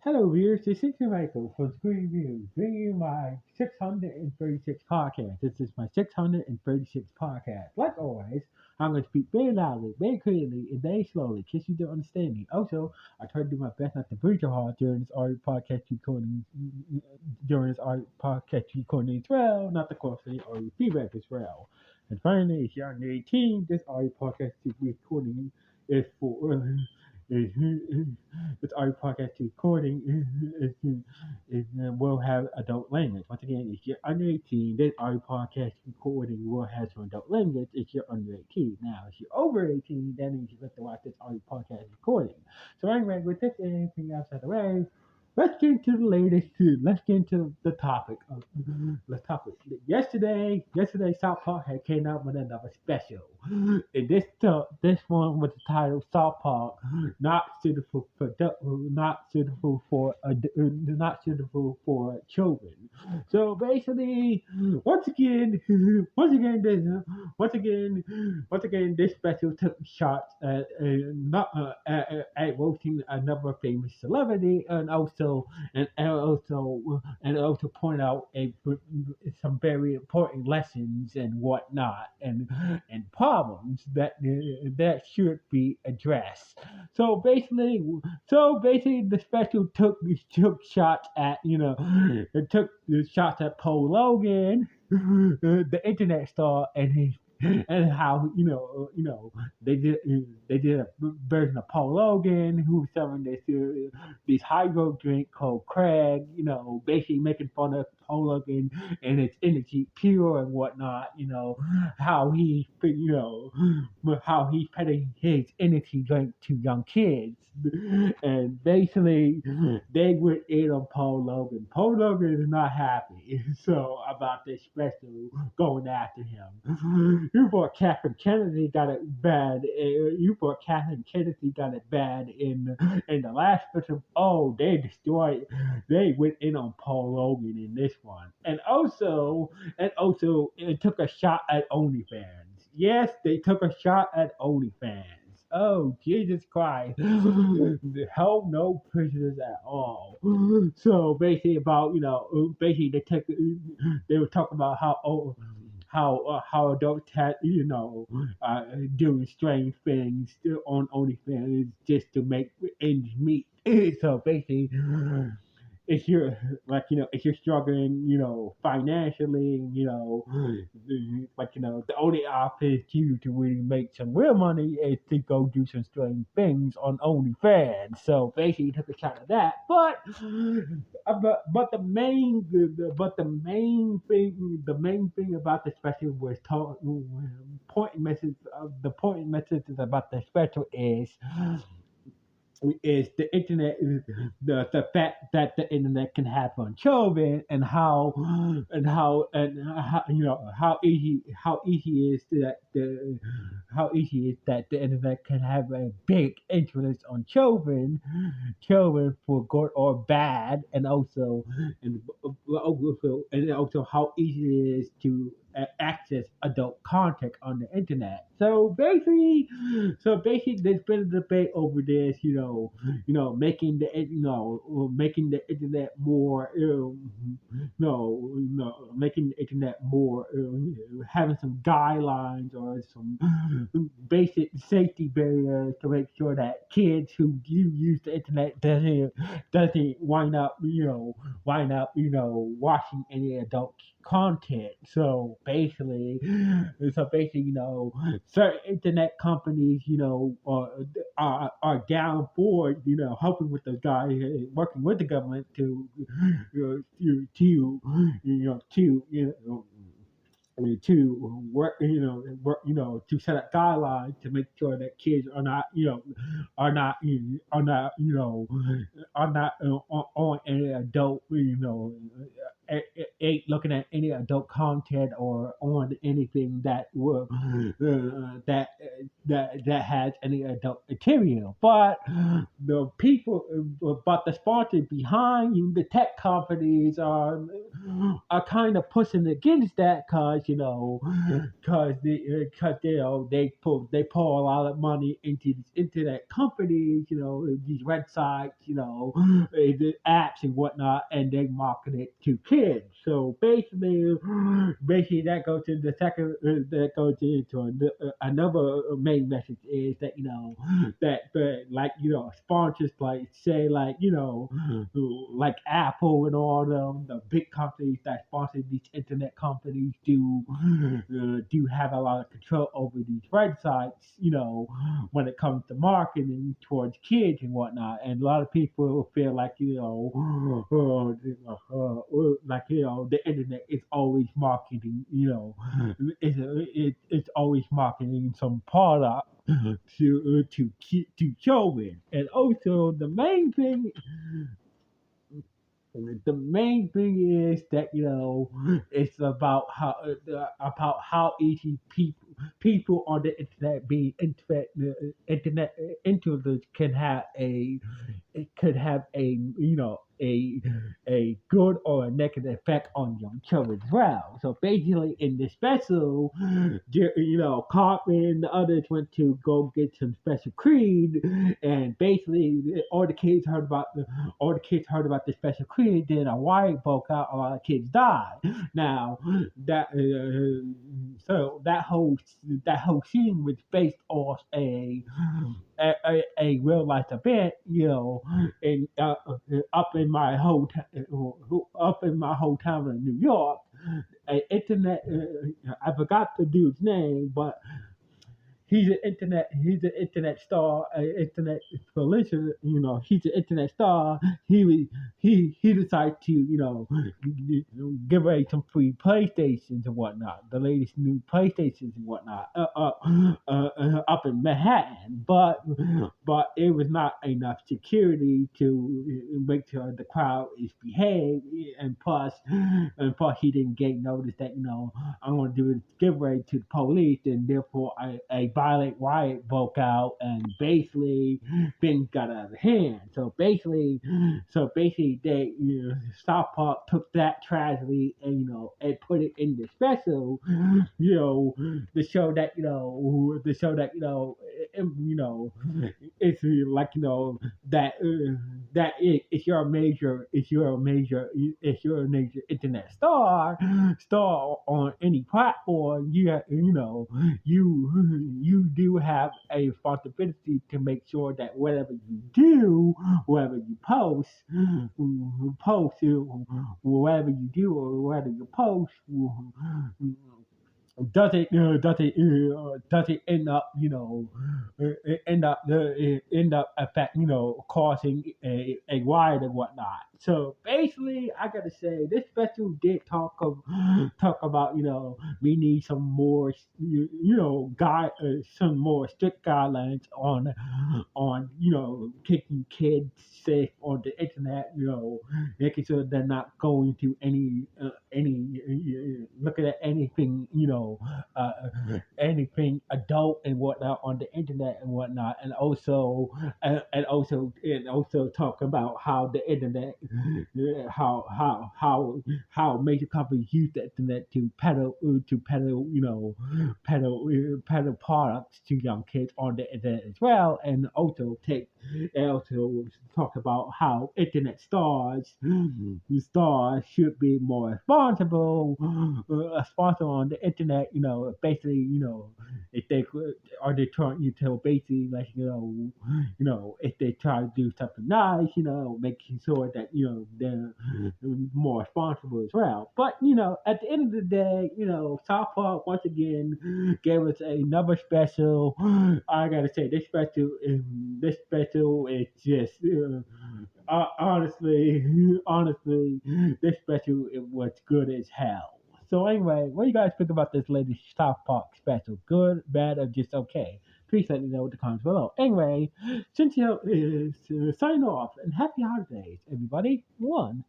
Hello, viewers. This is Michael from Screen Reviews, bringing you my 636 podcast. This is my 636 podcast. Like always, I'm going to speak very loudly, very clearly, and very slowly, in case you don't understand me. Also, I try to do my best not to breathe too hard during this art podcast recording as well, not to cause any audio feedback as well. And finally, if you're under 18, this audio podcast recording is for this audio podcast recording will have adult language. Once again, if you're under 18, this audio podcast recording will have some adult language if you're under 18. Now, if you're over 18, then you have to watch this audio podcast recording. So anyway, with this and anything else out of the way, let's get into the latest. Let's get into the topic. Yesterday, South Park had came out with another special, and this one was the title South Park, not suitable for children. So basically, once again, this special took shots at roasting another famous celebrity, and also point out some very important lessons and whatnot, and problems that should be addressed. So basically, the special took shots at it took the shots at Paul Logan, the internet star, and how they did a version of Paul Logan who was selling this hydro drink called Craig, basically making fun of Paul Logan and his energy pure and whatnot, how he how he's petting his energy drink to young kids. And basically they went in on Paul Logan. Paul Logan is not happy so about this special going after him. You thought Catherine Kennedy got it bad. In the last special. Oh, they went in on Paul Logan in this one. And also it took a shot at OnlyFans. Yes, they took a shot at OnlyFans. Oh, Jesus Christ. Hell no prisoners at all. So basically they were talking about how adults had, doing strange things on OnlyFans just to make ends meet. So basically, if you're struggling, financially, the only option to you to really make some real money is to go do some strange things on OnlyFans. So basically, you took a shot at that, but the main thing about the special was the point message about the special is the internet, the fact that the internet can happen on children, and how easy is that the internet can have a big influence on children for good or bad, and also how easy it is to access adult content on the internet. So basically, there's been a debate over this. Making the internet more, making the internet more, having some guidelines or some basic safety barriers to make sure that kids who do use the internet doesn't wind up watching any adult content. So basically, certain internet companies, are down for, helping with those guys, working with the government to set up guidelines to make sure that kids are not, are not, are not on any adult, ain't looking at any adult content or on anything that will that has any adult material. But the sponsors behind the tech companies are kind of pushing against that because they pour a lot of money into these internet companies, these websites, the apps and whatnot, and they market it to kids. So basically that goes into the second that goes into another main message is that sponsors like say like Apple and all them the big companies that sponsor these internet companies do have a lot of control over these websites, when it comes to marketing towards kids and whatnot. And a lot of people feel like, the internet is always marketing, it's always marketing some product to children. And also the main thing is that it's about how easy people on the internet being internet introverts can have a it could have a good or a negative effect on young children as well. So basically, in this special, Cartman and the others went to go get some special creed, and basically all the kids heard about the special creed. Then a riot broke out. A lot of kids died. Now that that whole scene was based off a real life event, in up in my hometown in New York. A internet, I forgot the dude's name, but he's an internet star, internet prolific, he's an internet star. He decided to, give away some free PlayStations and whatnot, the latest new PlayStations and whatnot, up in Manhattan. But it was not enough security to make sure the crowd is behaved, and plus he didn't get notice that I'm going to do a giveaway to the police, and therefore a violent riot broke out, and basically things got out of hand. So basically, they South Park took that tragedy and put it in the special, to show that it's like if you're a major internet star on any platform, you do have a responsibility to make sure that whatever you post, does it end up affect causing a riot and whatnot. So basically, I gotta say this special did talk about we need some more some more strict guidelines on keeping kids safe on the internet. Making sure they're not going to any looking at anything uh, anything adult and whatnot on the internet and whatnot, and also talk about how the internet, how major companies use the internet to peddle products to young kids on the internet as well, and also talk about how internet stars should be more responsible. A sponsor on the internet, basically, if they are they trying to basically like if they try to do something nice, making sure that they're more responsible as well. But at the end of the day, South Park once again gave us another special. I gotta say, this special is just honestly, this special it was good as hell. So anyway, what do you guys think about this latest South Park special? Good, bad, or just okay? Please let me know in the comments below. Anyway, Cynthia is signing off, and happy holidays, everybody. One.